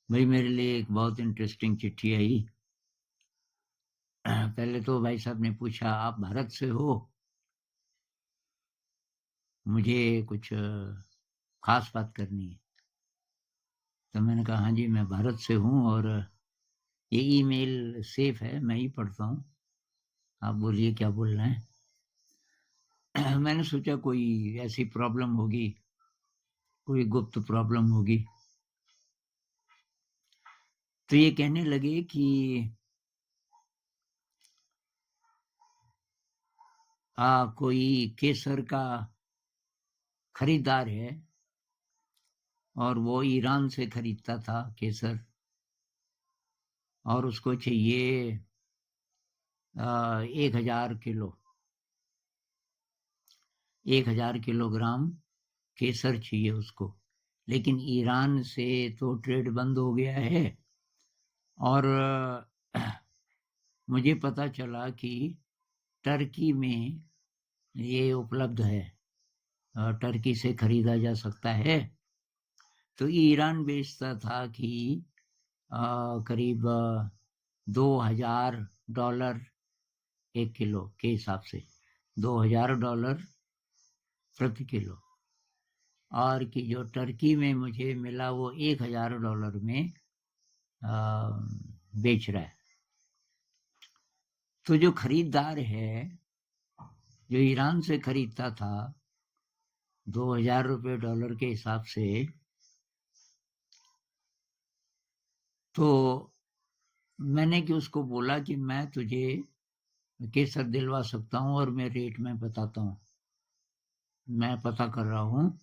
भाई मेरे लिए एक बहुत इंटरेस्टिंग चिट्ठी आई। पहले तो भाई साहब ने पूछा, आप भारत से हो? मुझे कुछ खास बात करनी है। तो मैंने कहा हाँ जी, मैं भारत से हूँ और ये ईमेल सेफ है, मैं ही पढ़ता हूँ। आप बोलिए क्या बोलना है। मैंने सोचा कोई ऐसी प्रॉब्लम होगी, कोई गुप्त प्रॉब्लम होगी। तो ये कहने लगे कि कोई केसर का खरीदार है और वो ईरान से खरीदता था केसर, और उसको चाहिए 1,000 किलो, 1,000 किलोग्राम केसर चाहिए उसको। लेकिन ईरान से तो ट्रेड बंद हो गया है, और मुझे पता चला कि टर्की में ये उपलब्ध है, टर्की से खरीदा जा सकता है। तो ईरान बेचता था कि करीब $2,000 एक किलो के हिसाब से, $2,000 प्रति किलो। और कि जो टर्की में मुझे मिला वो $1,000 में बेच रहा है। तो जो खरीदार है, जो ईरान से खरीदता था $2,000 डॉलर के हिसाब से, तो मैंने कि उसको बोला कि मैं तुझे केसर दिलवा सकता हूँ और मैं रेट में बताता हूँ, मैं पता कर रहा हूँ।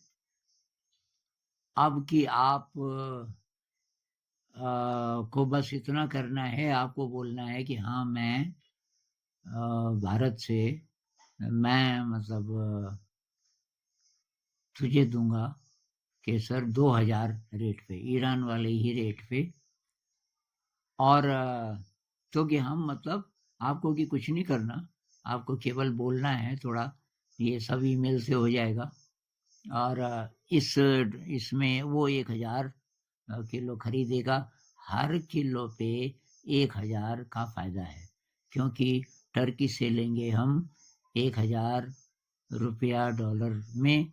अब कि आप को बस इतना करना है, आपको बोलना है कि हाँ मैं भारत से, मैं मतलब तुझे दूंगा केसर 2,000 रेट पे, ईरान वाले ही रेट पे। और तो कि हम मतलब आपको कि कुछ नहीं करना, आपको केवल बोलना है थोड़ा, ये सब ईमेल से हो जाएगा। और इसमें वो 1,000 किलो खरीदेगा, हर किलो पे 1,000 का फायदा है, क्योंकि टर्की से लेंगे हम 1,000 रुपया डॉलर में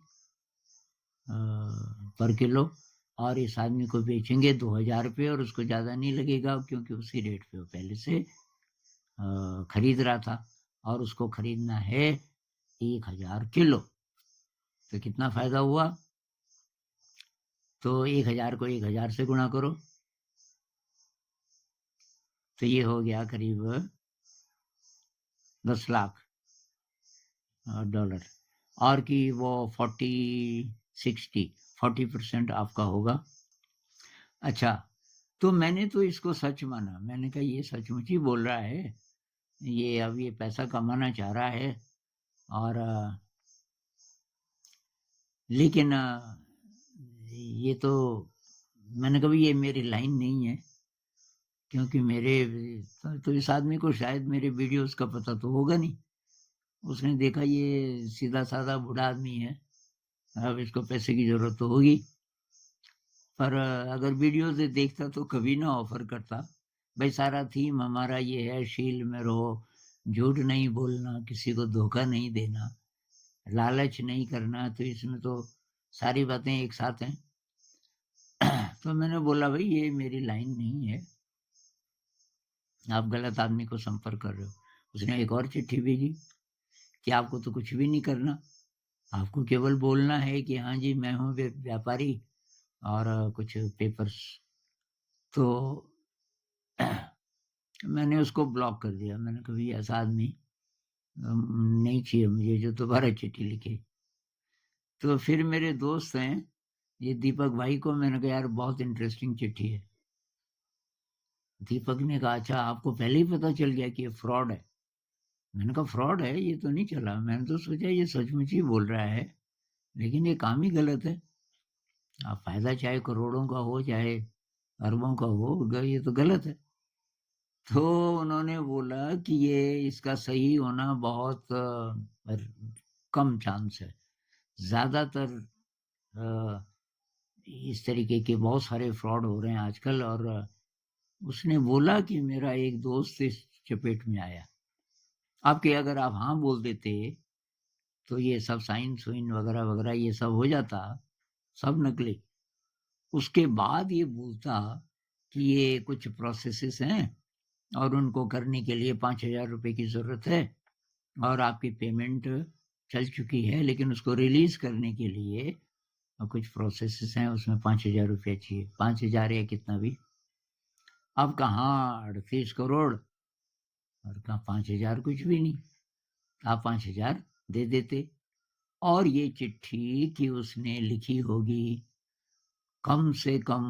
पर किलो, और इस आदमी को बेचेंगे 2,000 पे, और उसको ज्यादा नहीं लगेगा क्योंकि उसी रेट पे वो पहले से खरीद रहा था, और उसको खरीदना है 1,000 किलो। तो कितना फायदा हुआ? तो 1,000 को 1,000 से गुणा करो, तो ये हो गया करीब 10 लाख डॉलर। और कि वो 40% आपका होगा। अच्छा, तो मैंने तो इसको सच माना, मैंने कहा ये सचमुच ही बोल रहा है, ये अब ये पैसा कमाना चाह रहा है। और लेकिन ये तो, मैंने कहा ये मेरी लाइन नहीं है, क्योंकि मेरे तो इस आदमी को शायद मेरे वीडियोस का पता तो होगा नहीं। उसने देखा ये सीधा साधा बूढ़ा आदमी है, अब इसको पैसे की जरूरत तो होगी। पर अगर वीडियो से देखता तो कभी ना ऑफर करता। भाई सारा थीम हमारा ये है, शील में रहो, झूठ नहीं बोलना, किसी को धोखा नहीं देना, लालच नहीं करना, तो इसमें तो सारी बातें एक साथ हैं। तो मैंने बोला भाई ये मेरी लाइन नहीं है, आप गलत आदमी को संपर्क कर रहे हो। उसने एक और चिट्ठी भेजी कि आपको तो कुछ भी नहीं करना, आपको केवल बोलना है कि हाँ जी मैं हूँ व्यापारी, और कुछ पेपर्स। तो मैंने उसको ब्लॉक कर दिया। मैंने कभी ऐसा आदमी नहीं चाहिए मुझे जो दोबारा चिट्ठी लिखे। तो फिर मेरे दोस्त हैं, ये दीपक भाई को मैंने कहा यार बहुत इंटरेस्टिंग चिट्ठी है। दीपक ने कहा अच्छा आपको पहले ही पता चल गया कि ये फ्रॉड है? मैंने कहा फ्रॉड है ये तो नहीं चला, मैंने तो सोचा ये सचमुच ही बोल रहा है, लेकिन ये काम ही गलत है। आप फायदा चाहे करोड़ों का हो चाहे अरबों का हो, ये तो गलत है। तो उन्होंने बोला कि ये इसका सही होना बहुत कम चांस है, ज्यादातर इस तरीके के बहुत सारे फ्रॉड हो रहे हैं आजकल। और उसने बोला कि मेरा एक दोस्त इस चपेट में आया। आपके अगर आप हाँ बोल देते, तो ये सब साइन-सुइन वगैरह-वगैरह ये सब हो जाता, सब नकली। उसके बाद ये बोलता कि ये कुछ प्रोसेसेस हैं और उनको करने के लिए 5,000 रुपए की ज़रूरत है और आपकी पेमेंट चल चुकी है, लेकिन उसको रिलीज़ करने के लिए कुछ प्रोसेसेस हैं, उसमें 5,000 रुपए चाहिए। 5,000 या कितना भी। अब कहाँ 38 करोड़ और कहाँ 5,000 कुछ भी नहीं। आप 5,000 दे देते। और ये चिट्ठी कि उसने लिखी होगी कम से कम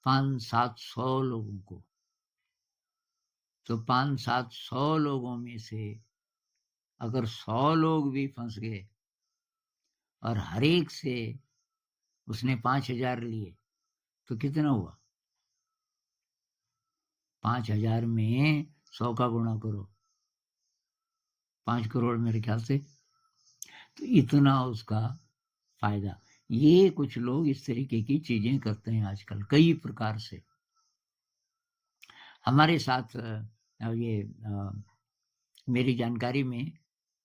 500-700 लोगों को। तो 500-700 लोगों में से अगर 100 लोग भी फँस गए और हर एक से उसने 5,000 लिए, तो कितना हुआ? 5,000 में 100 का गुणा करो, 5 करोड़ मेरे ख्याल से। तो इतना उसका फ़ायदा। ये कुछ लोग इस तरीके की चीज़ें करते हैं आजकल कई प्रकार से। हमारे साथ मेरी जानकारी में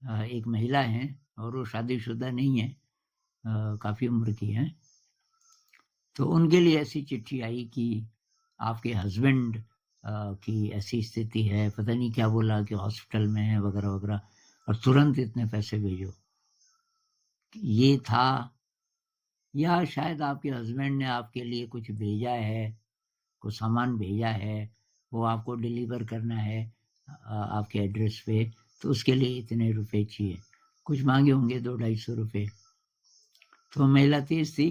एक महिला हैं और वो शादीशुदा नहीं है, काफ़ी उम्र की हैं। तो उनके लिए ऐसी चिट्ठी आई कि आपके हस्बैंड की ऐसी स्थिति है, पता नहीं क्या बोला कि हॉस्पिटल में है वगैरह-वगैरह और तुरंत इतने पैसे भेजो। ये था, या शायद आपके हस्बैंड ने आपके लिए कुछ भेजा है, कुछ सामान भेजा है, वो आपको डिलीवर करना है आपके एड्रेस पे, तो उसके लिए इतने रुपए चाहिए। कुछ माँगे होंगे 200-250 रुपए। तो महिला तेज़ थी,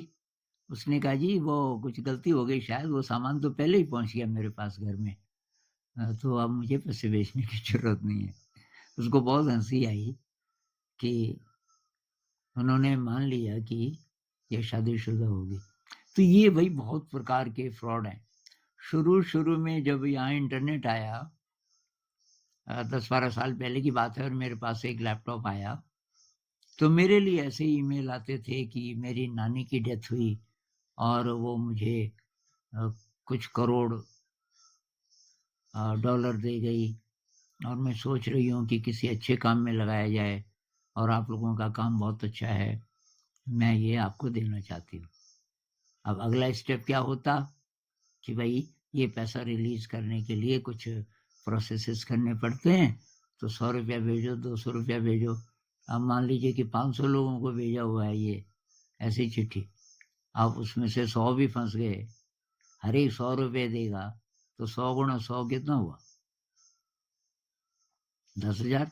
उसने कहा जी वो कुछ गलती हो गई शायद, वो सामान तो पहले ही पहुँच गया मेरे पास घर में। तो अब मुझे पैसे भेजने की ज़रूरत नहीं है। उसको बहुत हँसी आई कि उन्होंने मान लिया कि ये शादीशुदा होगी। तो ये भई बहुत प्रकार के फ्रॉड हैं। शुरू-शुरू में जब यहाँ इंटरनेट आया 10-12 साल पहले की बात है और मेरे पास एक लैपटॉप आया, तो मेरे लिए ऐसे ईमेल आते थे कि मेरी नानी की डेथ हुई और वो मुझे अ, कुछ करोड़ डॉलर दे गई और मैं सोच रही हूँ कि किसी अच्छे काम में लगाया जाए और आप लोगों का काम बहुत अच्छा है, मैं ये आपको देना चाहती हूँ। अब अगला स्टेप क्या होता कि भई ये पैसा रिलीज़ करने के लिए कुछ प्रोसेसेस करने पड़ते हैं, तो ₹100 भेजो, ₹200 भेजो। अब मान लीजिए कि 500 लोगों को भेजा हुआ है ये ऐसी चिट्ठी, अब उसमें से 100 भी फँस गए, हर एक ₹100 देगा, तो 100 गुणा 100 कितना हुआ? 10,000।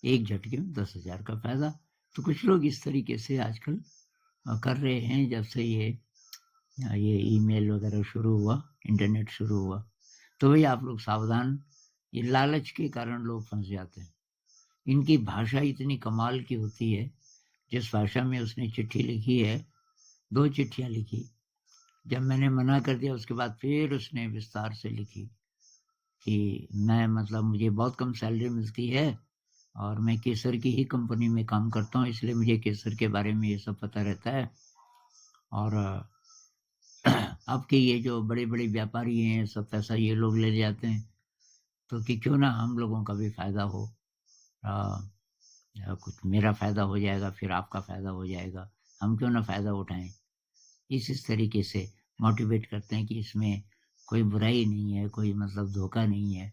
एक झटके में 10,000 का फ़ायदा। तो कुछ लोग इस तरीके से आजकल कर रहे हैं जब से ये ईमेल वगैरह शुरू हुआ, इंटरनेट शुरू हुआ। तो भई आप लोग सावधान, ये लालच के कारण लोग फँस जाते हैं। इनकी भाषा इतनी कमाल की होती है, जिस भाषा में उसने चिट्ठी लिखी है, 2 चिट्ठियाँ लिखी। जब मैंने मना कर दिया उसके बाद फिर उसने विस्तार से लिखी कि मैं मतलब मुझे बहुत कम सैलरी मिलती है और मैं केसर की ही कंपनी में काम करता हूँ, इसलिए मुझे केसर के बारे में ये सब पता रहता है। और अब के ये जो बड़े-बड़े व्यापारी हैं, सब पैसा ये लोग ले जाते हैं, तो कि क्यों ना हम लोगों का भी फ़ायदा हो। अ, कुछ मेरा फ़ायदा हो जाएगा, फिर आपका फ़ायदा हो जाएगा, हम क्यों ना फ़ायदा उठाएँ। इस तरीके से मोटिवेट करते हैं कि इसमें कोई बुराई नहीं है, कोई मतलब धोखा नहीं है।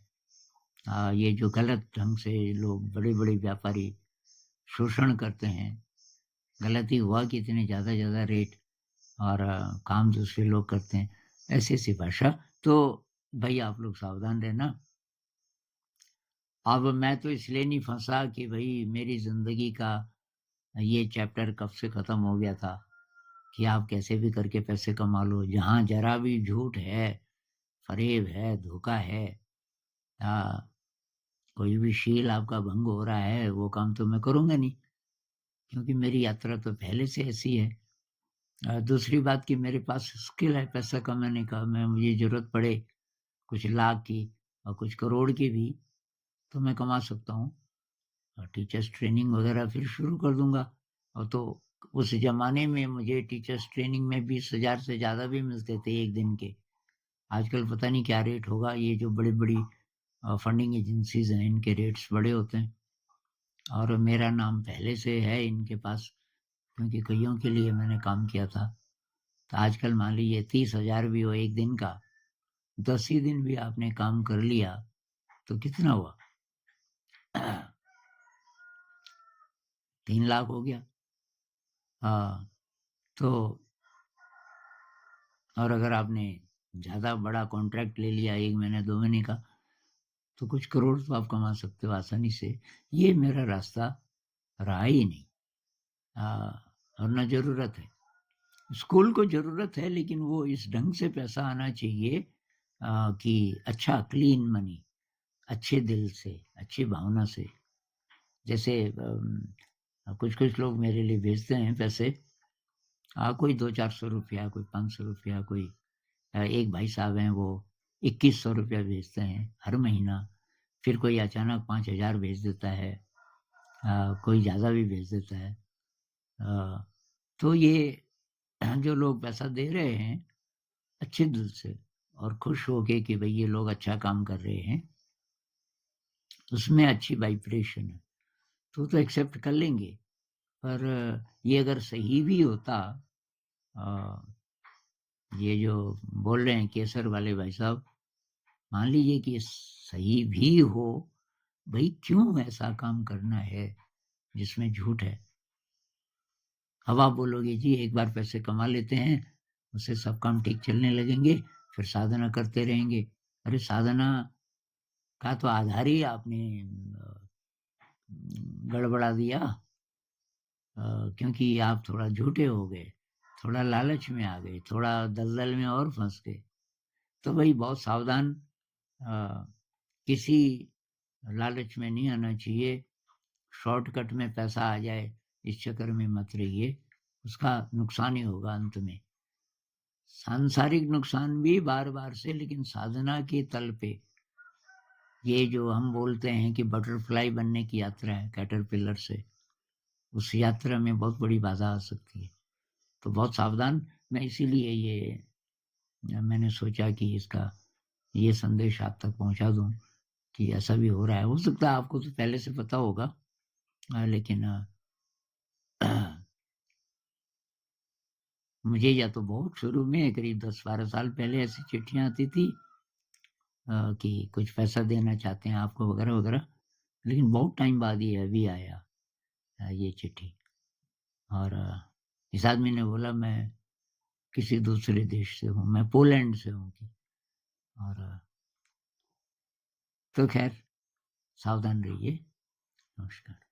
ये जो गलत ढंग से लोग बड़े-बड़े व्यापारी शोषण करते हैं, गलती हुआ कि इतने ज़्यादा-ज़्यादा रेट और काम दूसरे लोग करते हैं, ऐसी-ऐसी भाषा। तो भई आप लोग सावधान रहना। अब मैं तो इसलिए नहीं फँसा कि भई मेरी ज़िंदगी का ये चैप्टर कब से ख़त्म हो गया था कि आप कैसे भी करके पैसे कमा लो। जहाँ ज़रा भी झूठ है, फ़रेब है, धोखा है, अ, कोई भी शील आपका भंग हो रहा है, वो काम तो मैं करूँगा नहीं, क्योंकि मेरी यात्रा तो पहले से ऐसी है। दूसरी बात कि मेरे पास स्किल है पैसा कमाने का, मैं मुझे ज़रूरत पड़े कुछ लाख की और कुछ करोड़ की भी, तो मैं कमा सकता हूँ। टीचर्स ट्रेनिंग वगैरह फिर शुरू कर दूँगा और तो उस ज़माने में मुझे टीचर्स ट्रेनिंग में 20,000 से ज़्यादा भी मिलते थे 1 दिन के। आजकल पता नहीं क्या रेट होगा, ये जो बड़ी-बड़ी फंडिंग एजेंसीज़ हैं, इनके रेट्स बड़े होते हैं और मेरा नाम पहले से है इनके पास, क्योंकि कइयों के लिए मैंने काम किया था। तो आजकल मान लीजिए 30,000 भी हो 1 दिन का, 10 ही दिन भी आपने काम कर लिया, तो कितना हुआ? 3 लाख हो गया। हाँ, तो और अगर आपने ज़्यादा बड़ा कॉन्ट्रैक्ट ले लिया 1 महीने, 2 महीने का, तो कुछ करोड़ तो आप कमा सकते हो आसानी से। ये मेरा रास्ता रहा ही नहीं। और ना ज़रूरत है। स्कूल को ज़रूरत है, लेकिन वो इस ढंग से पैसा आना चाहिए कि अच्छा क्लीन मनी, अच्छे दिल से, अच्छी भावना से। जैसे कुछ-कुछ लोग मेरे लिए भेजते हैं पैसे, कोई 200-400 रुपया, कोई 500 रुपया, कोई एक भाई साहब हैं वो 2100 रुपया भेजते हैं हर महीना। फिर कोई अचानक 5000 भेज देता है, कोई ज़्यादा भी भेज देता है। अ, तो ये जो लोग पैसा दे रहे हैं अच्छे दिल से और खुश होके कि भई ये लोग अच्छा काम कर रहे हैं, उसमें अच्छी वाइब्रेशन है, तो एक्सेप्ट कर लेंगे। पर ये अगर सही भी होता, अ, ये जो बोल रहे हैं केसर वाले भाई साहब, मान लीजिए कि ये सही भी हो, भई क्यों ऐसा काम करना है जिसमें झूठ है? अब आप बोलोगे जी एक बार पैसे कमा लेते हैं, उससे सब काम ठीक चलने लगेंगे, फिर साधना करते रहेंगे। अरे साधना का तो आधार ही आपने गड़बड़ा दिया, क्योंकि आप थोड़ा झूठे हो गए, थोड़ा लालच में आ गए, थोड़ा दलदल में और फँस गए। तो भई बहुत सावधान, अ, किसी लालच में नहीं आना चाहिए, शॉर्टकट में पैसा आ जाए, इस चक्कर में मत रहिए, उसका नुकसान ही होगा अंत में। सांसारिक नुकसान भी बार-बार से, लेकिन साधना के तल पे, ये जो हम बोलते हैं कि बटरफ्लाई बनने की यात्रा है कैटरपिलर से, उस यात्रा में बहुत बड़ी बाधा आ सकती है। तो बहुत सावधान, मैं इसीलिए ये मैंने सोचा कि इसका ये संदेश आप तक पहुँचा दूँ कि ऐसा भी हो रहा है। हो सकता है आपको तो पहले से पता होगा, लेकिन मुझे या तो बहुत शुरू में करीब 10-12 साल पहले ऐसी चिट्ठियाँ आती थी, कि कुछ पैसा देना चाहते हैं आपको वगैरह-वगैरह। लेकिन बहुत टाइम बाद ये अभी आया, ये चिट्ठी। और इस आदमी ने बोला मैं किसी दूसरे देश से हूँ, मैं पोलैंड से हूँ कि, और तो ख़ैर सावधान रहिए। नमस्कार।